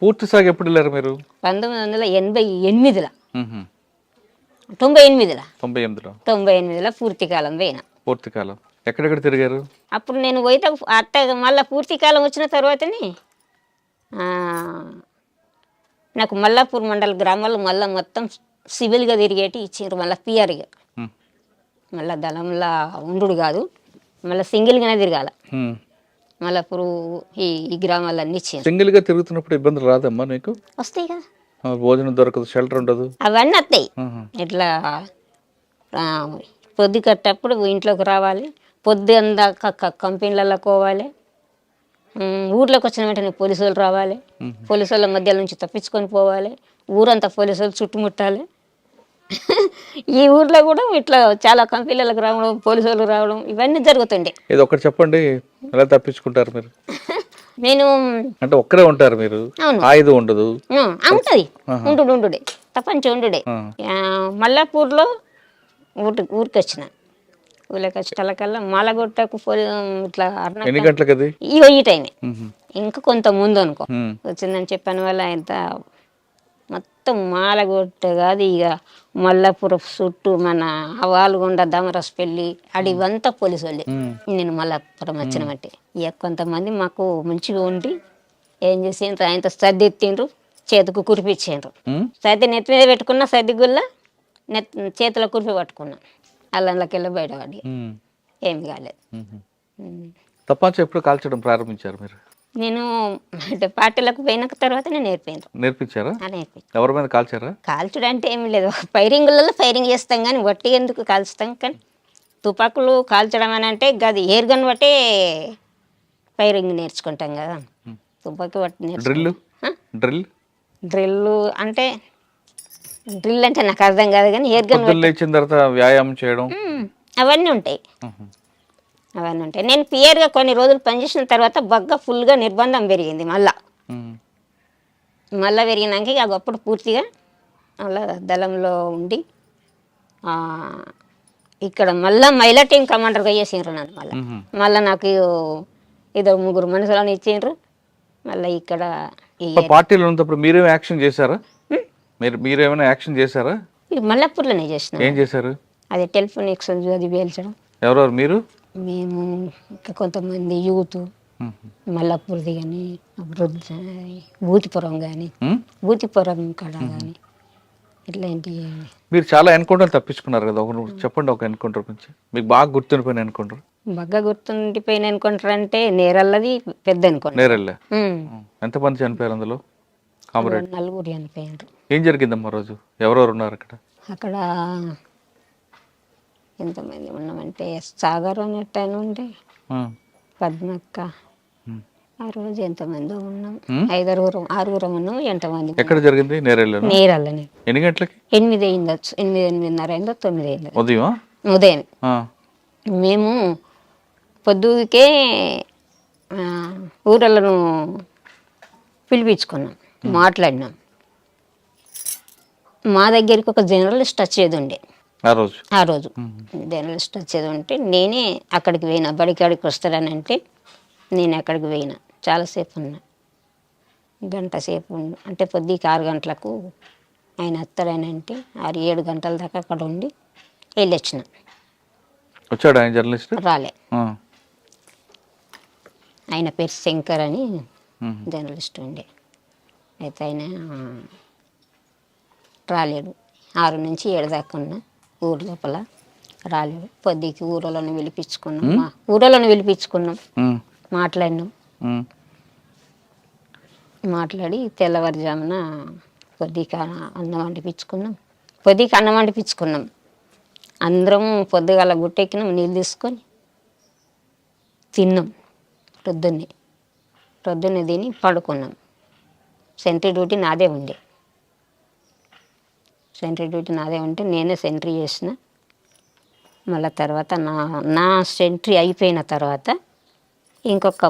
పూర్తి సాగు ఎప్పుడు వెళ్ళారు మీరు? 1988లో, మ్మ్. 98లో 98లో 98లో పూర్తి కాలం పోయినా. పూర్తి కాలం ఎక్కడెక్కడ తిరిగారు? అప్పుడు నేను పోయితే అట్ట మళ్ళీ పూర్తి కాలం వచ్చిన తర్వాతనే ఆ, నాకు మల్లాపూర్ మండల గ్రామాలు మళ్ళీ మొత్తం సివిల్గా తిరిగేటి ఇచ్చారు. మళ్ళీ పిఆర్గా మ్మ్. మళ్ళీ దళంలా ఉండు కాదు, మళ్ళీ సింగిల్గానే తిరగాల. మ్మ్. మళ్ళప్పుడు ఈ గ్రామాలన్నీ ఇచ్చారు. సింగిల్ గా తిరుగుతున్నప్పుడు ఇబ్బందులు రాదమ్మా నీకు? వస్తాయి కదా, భోజనం దొరకదు, షెల్టర్ ఉండదు. అవన్నీ వస్తాయి. మ్మ్. ఇట్లా పొద్దు కట్టప్పుడు ఇంట్లోకి రావాలి, పొద్దు అందాక కంపెనీలలో పోవాలి. ఊర్లోకి వచ్చిన వెంటనే పోలీసు వాళ్ళు రావాలి, పోలీసు వాళ్ళ మధ్య నుంచి తప్పించుకొని పోవాలి, ఊరంతా పోలీసు వాళ్ళు చుట్టుముట్టాలి. ఈ ఊర్లో కూడా ఇట్లా చాలా కంపెనీలకు రావడం, పోలీసు వాళ్ళు రావడం ఇవన్నీ జరుగుతుండే. ఇది ఒకటి చెప్పండి, ఎలా తప్పించుకుంటారు మీరు? నేను అంటే ఒక్కరే ఉంటారు మీరు, అవును ఆయుధం ఉండదు. ఉంటుంది, ఉండుడే తప్పంచి ఉండుడే. మల్లాపూర్లో ఊరికి వచ్చిన, ఊళ్ళకి వచ్చేటకల్లా మాలగొట్టకు ఇట్లా ఎన్ని గంటలకు అది? ఈ టైమే, ఇంకా కొంత ముందు అనుకో వచ్చిందని చెప్పాను. వల్ల ఇంత మొత్తం మాలగొట్ట కాదు ఇక మల్లాపురం చుట్టూ మన వాలుగొండ దమరస్పల్లి అడివంతా పోలీసు వాళ్ళే. నేను మల్లాపురం వచ్చిన బట్టి ఇక కొంతమంది మాకు మంచిగా ఉండి ఏం చేసిండ్రు, ఆయనతో సర్ది ఎత్తిండ్రు, చేతికి కురిపించిండ్రు. సర్ది నెత్తి మీద పెట్టుకున్నా, సర్ది గుల్ల చేతిలో కురిపి పట్టుకున్నా, అల్లంలోకి వెళ్ళి బయటపడి ఏమి కాలేదు. తపాంచ ఎప్పుడు కాల్చడం ప్రారంభించారు మీరు? నేను అంటే పార్టీలకు పోయిన తర్వాత నేను నేర్పించారా? నేర్పించాను. ఎవరి మీద కాల్చారా? కాల్చుడు అంటే ఏమి లేదు, ఫైరింగ్లలో ఫైరింగ్ చేస్తాం కానీ వట్టి ఎందుకు కాల్చుతాం. కానీ తుపాకులు కాల్చడం అని అంటే గది ఎయిర్ గన్ బట్టే ఫైరింగ్ నేర్చుకుంటాం కదా. తుపాకి బట్టి డ్రిల్ అంటే డ్రిల్ అంటే నాకు అర్థం కాదు కానీ ఎయిర్ గన్ లేచిన తర్వాత వ్యాయామం చేయడం అవన్నీ ఉంటాయి. అవన్నీ ఉంటాయి. నేను పియర్గా కొన్ని రోజులు పనిచేసిన తర్వాత బగ్గా ఫుల్గా నిర్బంధం పెరిగింది. మళ్ళా పెరిగినాక ఇక అప్పుడు పూర్తిగా అలా దళంలో ఉండి ఇక్కడ మళ్ళీ మహిళా టీం కమాండర్గా చేసిండ్రు నన్ను. మళ్ళీ నాకు ఇదో 3 మనుషులను ఇచ్చిండ్రు. మళ్ళీ ఇక్కడ పార్టీలో ఉన్నప్పుడు మీరేమో యాక్షన్ చేశారా? మీరేమైనా యాక్షన్ చేశారా? మల్లాపూర్లోనే చేసిన. ఏం చేశారు? అది టెలిఫోన్ ఎక్స్చేంజ్ అది పేల్చడం. ఎవరెవరు మీరు? మేము ఇంకా కొంతమంది యూత్ మల్లాపూర్ది కానీ భూతిపురం కానీ భూతిపురం కాడ కానీ ఇట్లాంటి. మీరు చాలా ఎన్కౌంటర్ తప్పించుకున్నారు కదా, చెప్పండి ఒక ఎన్కౌంటర్ గురించి, మీకు బాగా గుర్తుండిపోయిన ఎన్కౌంటర్. బాగా గుర్తుండిపోయిన ఎన్కౌంటర్ అంటే నేరల్లది పెద్ద ఎన్కౌంటర్. నేరల్లే ఎంతమంది చనిపోయారు అందులో? 4 చనిపోయారు. ఏం జరిగిందమ్మా రోజు? ఎవరెవరు ఉన్నారు అక్కడ? అక్కడ ఎంతమంది ఉన్నామంటే సాగర్ అన్నట్టు ఆయన ఉండే, పద్మక్క, ఆ రోజు ఎంతమంది ఉన్నాం, 5-6 ఉన్నాం. ఎంతమంది? ఎక్కడ జరిగింది? నేరల్లనే. ఎన్ని గంటలకి? 8 అయిందచ్చు, 8-8:30 అయిందో 9 అయిందో ఉదయం. మేము పొద్దుకే ఊరలను పిలిపించుకున్నాం, మాట్లాడినాం. మా దగ్గరికి ఒక జర్నలిస్ట్ వచ్చేది ఉండే ఆ రోజు జర్నలిస్ట్ వచ్చేది ఉంటే నేనే అక్కడికి పోయినా. బడికాడికి వస్తాడని అంటే నేను అక్కడికి పోయినా. చాలాసేపు ఉన్నా, 1 గంట సేపు అంటే పొద్దుకి 6 గంటలకు ఆయన వస్తాడని అంటే 6-7 గంటల దాకా అక్కడ ఉండి వెళ్ళొచ్చిన. వచ్చాడు ఆయన జర్నలిస్ట్? రాలే. ఆయన పేరు శంకర్ అని జర్నలిస్ట్ ఉండే. అయితే ఆయన రాలేడు. 6 నుంచి 7 దాకా ఉన్నా ఊరు లోపల, రాలేడు. పొద్దుకి ఊరలను పిలిపించుకున్నాం, మాట్లాడినాం. మాట్లాడి తెల్లవారుజామున పొద్దుకి అన్నం వండిపించుకున్నాం. అందరం పొద్దుగాల గుట్టెక్కినాం, నీళ్ళు తీసుకొని తిన్నాం. పొద్దున్నే తిని పడుకున్నాం. సెంట్రీ డ్యూటీ నాదే ఉండే. నేనే సెంట్రీ చేసిన. మళ్ళీ తర్వాత నా సెంట్రీ అయిపోయిన తర్వాత ఇంకొక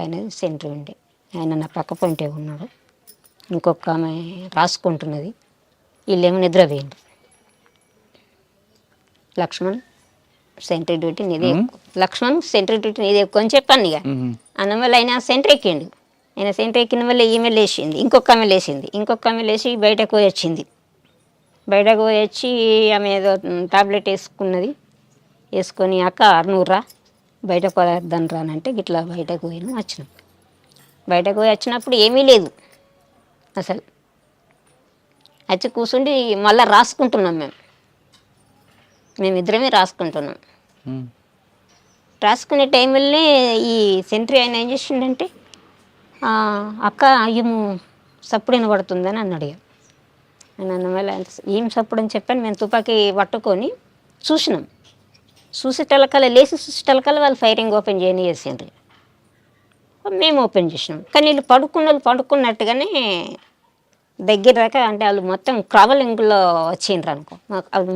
ఆయనది సెంట్రీ ఉండే. ఆయన నా పక్క పొంటే ఉన్నాడు. ఇంకొక ఆమె రాసుకుంటున్నది. వీళ్ళేమో నిద్రపోయిండ్రు. లక్ష్మణ్ సెంట్రీ డ్యూటీ నీదే ఎక్కువ అని చెప్పాను. ఇక అన్నమల్ల అయినా సెంట్రీ ఎక్కిండు. ఆయన సెంటర్ ఎక్కిన వల్ల ఈమె లేచింది, ఇంకొక ఆమె లేచింది, ఇంకొక ఆమె లేచి బయటకు పోయి వచ్చింది. బయటకు పోయి వచ్చి ఆమె ఏదో టాబ్లెట్ వేసుకున్నది. వేసుకొని అక్క నువ్వురా బయట పదార్థం రానంటే ఇట్లా బయటకు పోయినా వచ్చినాం. బయటకు పోయి వచ్చినప్పుడు ఏమీ లేదు అసలు. వచ్చి కూర్చుండి మళ్ళీ రాసుకుంటున్నాం మేమిద్దరమే రాసుకుంటున్నాం. రాసుకునే టైంలోనే ఈ సెంట్రీ ఆయన ఏం చేసిండంటే అక్క ఏమో సప్పుడు వినబడుతుందని అన్నాడు. అని అన్న వల్ల ఏం సప్పుడు అని చెప్పాను. మేము తుపాకీ పట్టుకొని చూసినాం. చూసేటలకల్లా లేచి చూసేటలకల్లా వాళ్ళు ఫైరింగ్ ఓపెన్ చేయని చేసిండ్రు. మేము ఓపెన్ చేసినాం. కానీ వీళ్ళు వాళ్ళు పడుకున్నట్టుగానే దగ్గర దాకా అంటే వాళ్ళు మొత్తం ట్రావెలింగ్లో వచ్చిండ్రు అనుకో.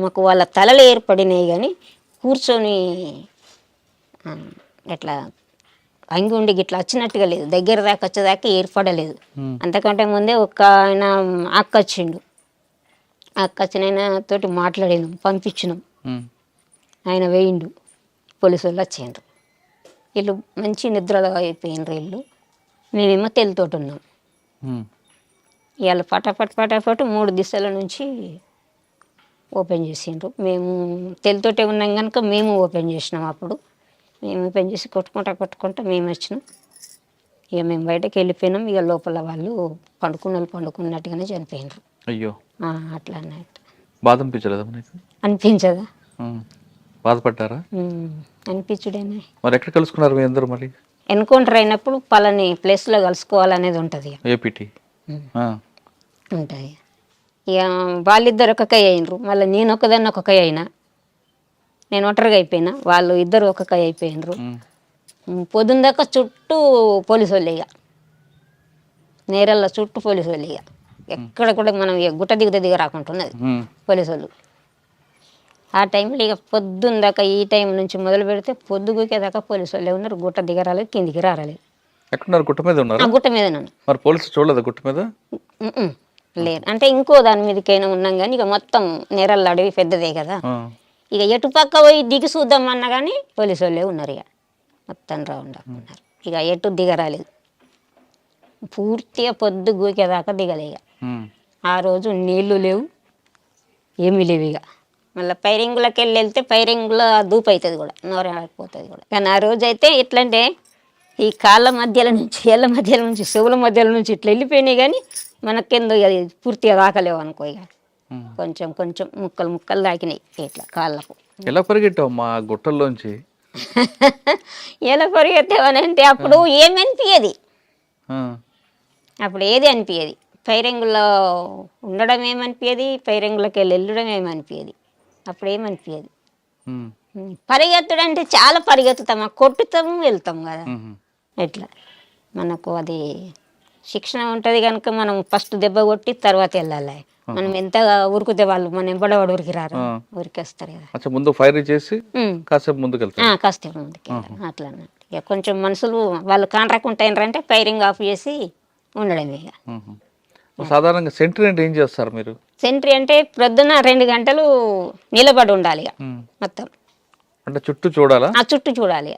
మాకు వాళ్ళ తలలు ఏర్పడినాయి కానీ కూర్చొని ఎట్లా అంగి ఉండి ఇట్లా వచ్చినట్టుగా లేదు. దగ్గర దాకా వచ్చేదాకా ఏర్పడలేదు. అంతకంటే ముందే ఒక ఆయన అక్క వచ్చిండు. అక్క వచ్చిన ఆయన తోటి మాట్లాడినాం, పంపించినాం. ఆయన వేయిండు. పోలీసు వాళ్ళు వచ్చిండ్రు. వీళ్ళు మంచి నిద్రలో అయిపోయినరు వీళ్ళు. మేమేమో తెలతోటి ఉన్నాం. ఇవాళ పటాపట్ 3 దిశల నుంచి ఓపెన్ చేసిండ్రు. మేము తెలతోటే ఉన్నాం కనుక మేము ఓపెన్ చేసినాం. అప్పుడు మేము ఓపెన్ చేసి కొట్టుకుంటా మేము వచ్చినాం. ఇక మేము బయటకు వెళ్ళిపోయినాం. ఇక లోపల వాళ్ళు పండుకున్నట్టుగానే చనిపోయినారు. అయ్యో అట్లా అన్నట్టు. బాధ అనిపించలేదా మీకు? అనిపించదా? బాధపడ్డారా? అనిపించుడేనే. మరి ఎక్కడ కలుసుకున్నారు మీ అందరూ? మరి ఎన్కౌంటర్ అయినప్పుడు పలాని ప్లేస్లో కలుసుకోవాలనేది ఉంటుంది. ఏపీటీ ఉంటుంది. ఇక వాళ్ళిద్దరు ఒక కై అయినరు. మళ్ళీ నేను ఒకదాన్ని ఒక కై అయినా. నేను ఒంటరిగా అయిపోయినా. వాళ్ళు ఇద్దరు ఒక కై అయిపోయినరు. పొద్దున్న దాకా చుట్టూ పోలీసు వాళ్ళు. ఇక నేరల్లో చుట్టూ పోలీసు వాళ్ళు. ఇక ఎక్కడ కూడా మనం గుట్ట దిగ రాకుంటున్నది పోలీసు వాళ్ళు. ఆ టైంలో ఇక పొద్దున్న దాకా ఈ టైం నుంచి మొదలు పెడితే పొద్దుగుకేదాకా పోలీసు వాళ్ళే ఉన్నారు. గుట్ట దిగరాలేదు, కిందికి రాలేదు. ఎక్కడున్నారు? గుట్ట మీద ఉన్నారు. గుట్ట మీద ఉన్నాను. మరి పోలీసు చూడలేదు గుట్ట మీద? లేదు. అంటే ఇంకో దాని మీదకైనా ఉన్నాం కానీ ఇక మొత్తం నేరల్ల అడవి పెద్దదే కదా. ఇక ఎటు పక్క పోయి దిగి చూద్దామన్నా కానీ పోలీసు వాళ్ళే ఉన్నారు. ఇక మొత్తం రౌండ్ ఉన్నారు. ఇక ఎటు దిగరాలేదు. పూర్తిగా పొద్దు గూకేదాకా దిగలే. ఇక ఆ రోజు నీళ్లు లేవు, ఏమీ లేవు. ఇక మళ్ళీ పైరింగులకి వెళ్తే పైరింగులో దూపు అవుతుంది కూడా, నోరైపోతుంది కూడా. కానీ ఆ రోజు అయితే ఎట్లంటే ఈ కాళ్ళ మధ్యలో నుంచి, ఏళ్ళ మధ్యలో నుంచి, చెవుల మధ్యలో నుంచి ఇట్లా వెళ్ళిపోయినాయి కానీ మనకెందుకు అది పూర్తిగా రాకలేవు అనుకో. ఇక కొంచెం ముక్కలు దాకినాయి ఇట్లా కాళ్ళకు. ఎలా పరిగెట్టావు మా గుట్టల్లోంచి? ఎలా పరిగెత్తావనంటే అప్పుడు ఏమనిపించేది, అప్పుడు ఏది అనిపించేది. పైరింగులో ఉండడం ఏమనిపించేది, పైరింగులకి వెళ్ళడం ఏమనిపించేది. అప్పుడు ఏమనిపించేది. పరిగెత్తుడు అంటే చాలా పరిగెత్తుతాము, కొట్టుతాము, వెళ్తాం కదా. ఎట్లా మనకు అది శిక్షణ ఉంటుంది కనుక మనం ఫస్ట్ దెబ్బ కొట్టి తర్వాత వెళ్ళాలి. మనం ఎంత ఉరికితే వాళ్ళు మన ఎంబడవాడు ఉరికి రారు, ఉరికేస్తారు కదా. ముందు ఫైర్ చేసి కాసేపు ముందుకు కాసేపు ముందుకు అట్లా అన్నట్టు. ఇక కొంచెం మనుషులు వాళ్ళు కాంట్రాక్ట్ ఫైరింగ్ ఆఫ్ చేసి ఉండడమే. ఇక సాధారణంగా సెంట్రీ అంటే ఏం చేస్తారు మీరు? సెంట్రీ అంటే ప్రొద్దున 2 గంటలు నిలబడి ఉండాలి. ఇక మొత్తం అంటే చుట్టూ చూడాలా? చుట్టూ చూడాలి,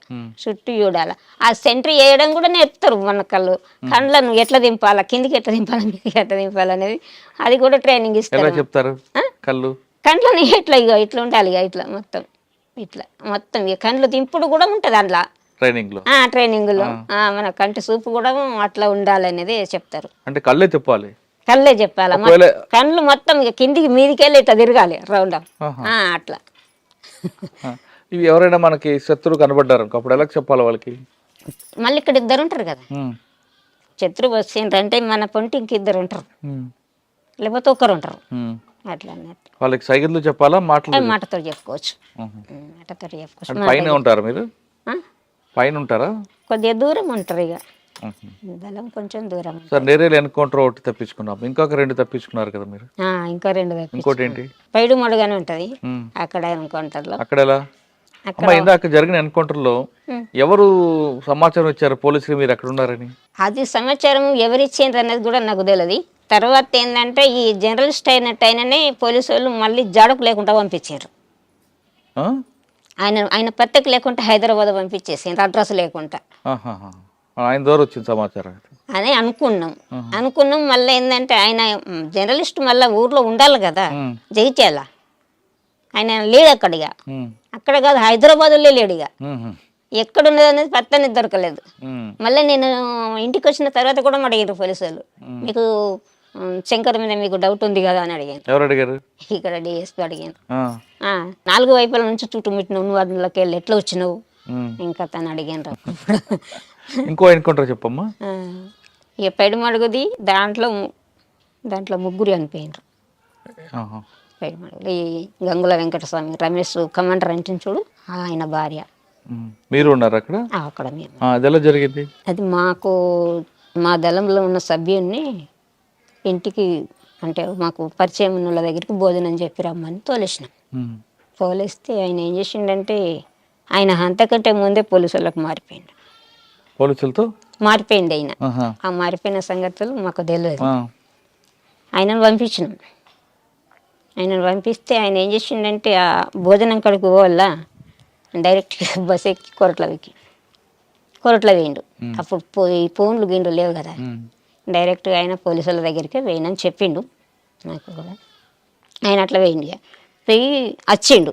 చుట్టూ చూడాలి. ఆ సెంట్రీ వేయడం కూడా నేర్పుతారు మన కళ్ళను ఎట్లా దింపాలా, కిందికి ఎట్లా దింపాలా, మీదకి ఎట్లా దింపాలనేది అది కూడా ట్రైనింగ్ ఇస్తారు. చెప్తారు కండ్లని ఇట్లా ఇట్లా ఉండాలి. ఇక ఇట్లా మొత్తం ఇక కండ్లు దింపుడు కూడా ఉంటుంది అందులో ట్రైనింగ్ లో. మన కంటి చూపు కూడా అట్లా ఉండాలి అనేది చెప్తారు. అంటే కళ్ళే చెప్పాలి, కళ్ళే చెప్పాలి. కళ్ళు మొత్తం ఇక కిందికి మీదికి వెళ్ళి ఇట్లా తిరగాలి రౌండ్ అట్లా. ఇవి ఎవరైనా మనకి శత్రువు కనబడ్డారు అప్పుడు ఎలా చెప్పాలి వాళ్ళకి? మళ్ళీ ఇక్కడ 2 ఉంటారు కదా, శత్రువు వచ్చిండ్రంటే మన పొంటి ఇంక 2 ఉంటారు, లేకపోతే 1 ఉంటారు. అట్లా అన్నట్టు వాళ్ళకి సైకిల్ చెప్పాలా, మాటతో చెప్పుకోవచ్చు. మాటతో చెప్పుకోవచ్చు. పైన ఉంటారు మీరు? పైన ఉంటారా? కొద్దిగా దూరం ఉంటారు. ఇక బలం కొంచెం దూరం. సార్ నేరేలు ఎన్కౌంటర్ ఒకటి తప్పించుకున్నాం, ఇంకొక 2 తప్పించుకున్నారు కదా మీరు? ఇంకో 2 ఇంకోటి ఏంటి? పైడు మడుగానే ఉంటది అక్కడ ఎన్కౌంటర్ లో. అక్కడ ఎలా? ఇందాక జరిగిన ఎన్కౌంటర్ లో ఎవరు సమాచారం ఇచ్చారు పోలీసులు మీరు అక్కడ ఉన్నారని? అది సమాచారం ఎవరు ఇచ్చిండ్రు అనేది కూడా నాకు తెలియదు. తర్వాత ఏంటంటే ఈ జర్నలిస్ట్ అయినట్టయిననే పోలీసు వాళ్ళు మళ్ళీ జాడకు లేకుండా పంపించారు. ఆయన పత్రిక లేకుండా హైదరాబాద్ పంపించేసి అడ్రస్ లేకుండా. ఆయన ద్వారా వచ్చింది సమాచారం. అని అనుకున్నాం మళ్ళీ ఏంటంటే ఆయన జర్నలిస్ట్ మళ్ళీ ఊర్లో ఉండాలి కదా జగిత్యాల, ఆయన లేడు అక్కడిగా, అక్కడ కాదు హైదరాబాద్లో లేడు ఇక, ఎక్కడున్నది అనేది పత్తనే దొరకలేదు. మళ్ళీ నేను ఇంటికి వచ్చిన తర్వాత కూడా అడిగారు పోలీసు వాళ్ళు, మీకు శంకర్ మీద మీకు డౌట్ ఉంది కదా అని అడిగాను. ఎవరు అడిగారు? ఇక్కడ డిఎస్పీ అడిగాను. 4 వైపుల నుంచి చుట్టుముట్టినావు, నువ్వు అందులోకి వెళ్ళి ఎట్లా వచ్చినావు ఇంకా తను అడిగాను. ఇంకో ఎన్కౌంటర్ చెప్పమ్మా. ఇక పైడిమడుగుది దాంట్లో 3 చనిపోయినారు. పైడిమడుగులు ఈ గంగుల వెంకటస్వామి, రమేష్ కమాండర్ అంటే చూడు ఆయన భార్య. మీరు ఉన్నారు అక్కడ? అక్కడ మేము. అది ఎలా జరిగింది? అది మా దళంలో ఉన్న సభ్యుడిని ఇంటికి అంటే మాకు పరిచయం ఉన్న వాళ్ళ దగ్గరికి భోజనం చెప్పి రమ్మని తోలేసినాం. తోలేస్తే ఆయన ఏం చేసిండంటే ఆయన అంతకంటే ముందే పోలీసు వాళ్ళకి మారిపోయిండు. పోలీసులతో మారిపోయింది ఆయన. ఆ మారిపోయిన సంగతులు మాకు తెలియదు. ఆయనను పంపించినాం. ఆయనను పంపిస్తే ఆయన ఏం చేసిండంటే ఆ భోజనం కడుకు పోవాల డైరెక్ట్గా బస్ ఎక్కి కొరట్ల వేయండు. అప్పుడు ఫోన్లు గిండు లేవు కదా, డైరెక్ట్గా ఆయన పోలీసుల దగ్గరికి వేయనని చెప్పిండు నాకు కూడా. ఆయన అట్లా వేయండి పోయి వచ్చిండు.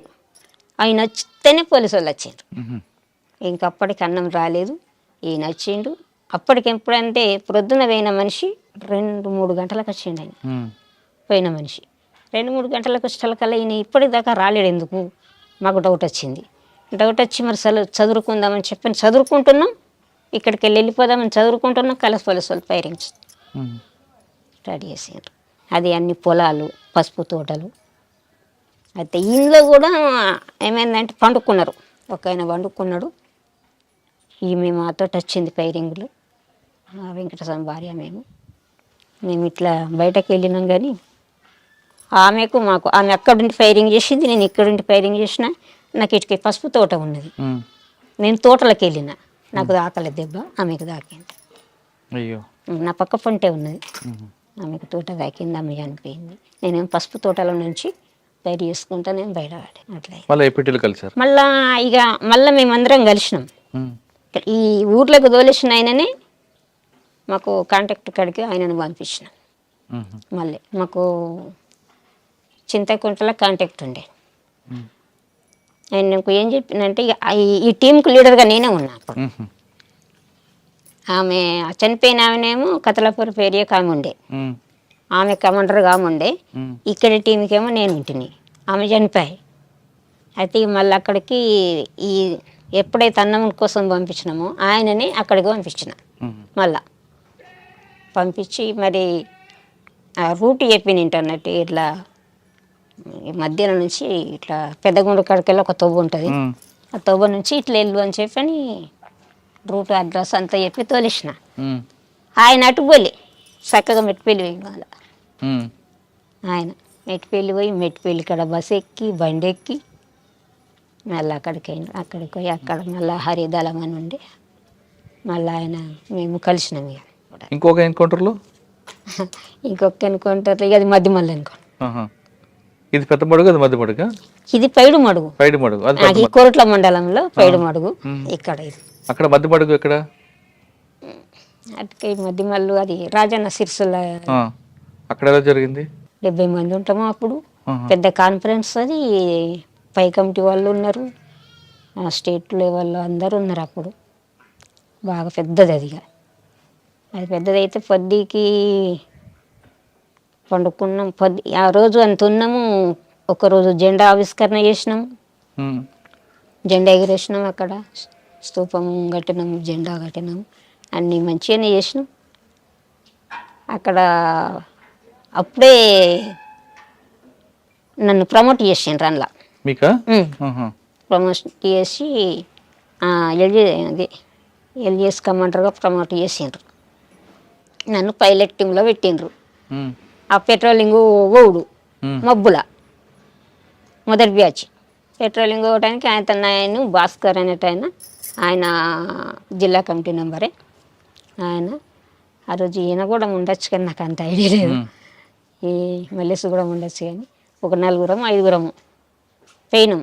ఆయన వచ్చితేనే పోలీసు వాళ్ళు వచ్చిండ్రు. ఇంకప్పటికి అన్నం రాలేదు, ఈయన వచ్చిండు. అప్పటికి ఎప్పుడంటే ప్రొద్దున పోయిన మనిషి 2-3 గంటలకు వచ్చిండు. ఆయన పోయిన మనిషి 2-3 గంటలకు వచ్చేకల్లా ఈయన ఇప్పటిదాకా రాలేడు. ఎందుకు మాకు డౌట్ వచ్చింది. డౌట్ వచ్చి మరి చదువుకుందామని చెప్పని చదువుకుంటున్నాం, ఇక్కడికి వెళ్ళిపోదామని చదువుకుంటున్నాం, కలసి పోలీసు వాళ్ళు ఫైరింగ్ రెడీ చేసిండ్రు. అది అన్ని పొలాలు, పసుపు తోటలు. అయితే ఇంట్లో కూడా ఏమైందంటే పండుకున్నారు. ఒక ఆయన పండుకున్నాడు. ఈమె మాతో వచ్చింది ఫైరింగ్లు, వెంకటస్వామి భార్య. మేము ఇట్లా బయటకు వెళ్ళినాం కానీ ఆమెకు మాకు ఆమె అక్కడుండి ఫైరింగ్ చేసింది, నేను ఇక్కడుండి ఫైరింగ్ చేసిన. నాకు ఇటుకి పసుపు తోట ఉన్నది, నేను తోటలోకి వెళ్ళిన, నాకు దాకలేదు దెబ్బ, ఆమెకు దాకింది. అయ్యో, నా పక్క పంటే ఉన్నది, ఆమెకు తోట తాకింది, ఆమె చనిపోయింది. నేనేం పసుపు తోటలో నుంచి బయట చేసుకుంటా నేను బయట అట్లా మళ్ళీ మేమందరం కలిసినాం. ఈ ఊర్లోకి తోలేసిన ఆయననే మాకు కాంటాక్ట్ కాడికి ఆయనను పంపించినాం. మళ్ళీ మాకు చింతకుంటలో కాంటాక్ట్ ఉండే. ఆయన నాకు ఏం చెప్పిందంటే ఈ టీంకు లీడర్గా నేనే ఉన్నా అప్పుడు. ఆమె చనిపోయిన ఆమెనేమో కతలాపూర్ ఏరియాకి ఆమె ఉండే, ఆమె కమాండర్గా ఆమె ఉండే. ఇక్కడి టీంకేమో నేను ఉంటిని, ఆమె చనిపోయి. అయితే మళ్ళీ అక్కడికి ఈ ఎప్పుడైతే అన్నం కోసం పంపించినామో ఆయనని అక్కడికి పంపించిన. మళ్ళా పంపించి మరి ఆ రూట్ చెప్పిన ఇంటర్నెట్ ఇట్లా మధ్యాహ్నం నుంచి ఇట్లా పెద్దగుండు కాడికెళ్ళి ఒక తొవ్వ ఉంటుంది, ఆ తొవ్వ నుంచి ఇట్లా వెళ్ళు అని చెప్పని రూట్ అడ్రస్ అంతా చెప్పి తోలేసిన. ఆయన అటు పోలే చక్కగా మెట్టిపల్లి పోయి మళ్ళా ఆయన మెట్టిపల్లి కాడ బస్ ఎక్కి బండి ఎక్కి మళ్ళీ అక్కడికి పోయి అక్కడ మళ్ళీ హరిదళం అని ఉండి మళ్ళీ ఆయన మేము కలిసినాం. ఇక ఇంకొక ఎన్కౌంటర్లో ఇంకొక ఎన్కౌంటర్ ఇక అది మధ్యమల్లి ఎన్కౌంటర్. ఇది పెద్ద మడుగు, అది మధ్య మడుగు, ఇది పైడిమడుగు కోరట్ల మండలంలో పైడిమడుగు. ఇక్కడ అక్కడ మధ్య మడుగు ఎక్కడ? అటుకి మధ్యమల్లు అది రాజన్న సిరిసిల్ల. అక్కడ ఎలా జరిగింది? 70 మంది ఉంటాము అప్పుడు. పెద్ద కాన్ఫరెన్స్ అది, పై కమిటీ వాళ్ళు ఉన్నారు, స్టేట్ లెవెల్లో అందరూ ఉన్నారు అప్పుడు. బాగా పెద్దది అది పెద్దదైతే పొద్దుకి పండుకున్నాం. ఆ రోజు అంత ఉన్నాము. ఒకరోజు జెండా ఆవిష్కరణ చేసినాము, జెండా ఎగిరేసినాం, అక్కడ స్తూపం కట్టినాం, జెండా కట్టినాం, అన్నీ మంచిగానే చేసినాం. అక్కడ అప్పుడే నన్ను ప్రమోట్ చేసిండ్రు అందులో. ప్రమోట్ చేసి ఎల్జిఎస్ కమాండర్గా ప్రమోట్ చేసిండ్రు. నన్ను పైలట్ టీంలో పెట్టిండ్రు. ఆ పెట్రోలింగ్ ఓవుడు మబ్బుల మొదటి బ్యాచ్ పెట్రోలింగ్ ఓవడానికి ఆయన భాస్కర్ అనేట ఆయన జిల్లా కమిటీ మెంబరే. ఆయన ఆ రోజు ఈయన కూడా ఉండొచ్చు కానీ నాకు అంత ఐడియా లేదు, ఈ మల్లేసు కూడా ఉండొచ్చు కానీ ఒక 4-5 పోయినాం.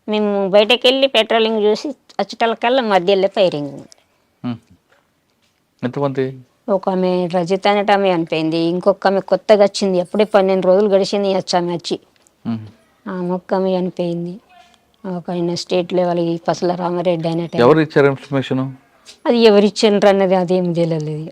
మేము బయటకు వెళ్ళి పెట్రోలింగ్ చూసి వచ్చేటకల్లా మధ్యలో ఫైరింగ్. ఎంతమంది? ఒక ఆమె రజిత అనేట ఆమె చనిపోయింది. ఇంకొక ఆమె కొత్తగా వచ్చింది, అప్పుడే 12 రోజులు గడిచింది ఆమె వచ్చి. ఉమ్. ఆమె ఒక్క ఆమె చనిపోయింది. ఒక ఆయన స్టేట్ లెవెల్ పసల రామారెడ్డి అనేట ఎవరు ఇచ్చారు ఇన్ఫర్మేషన్? అది ఎవరిచ్చిండ్రు అన్నది అదేం తెలియలేదు.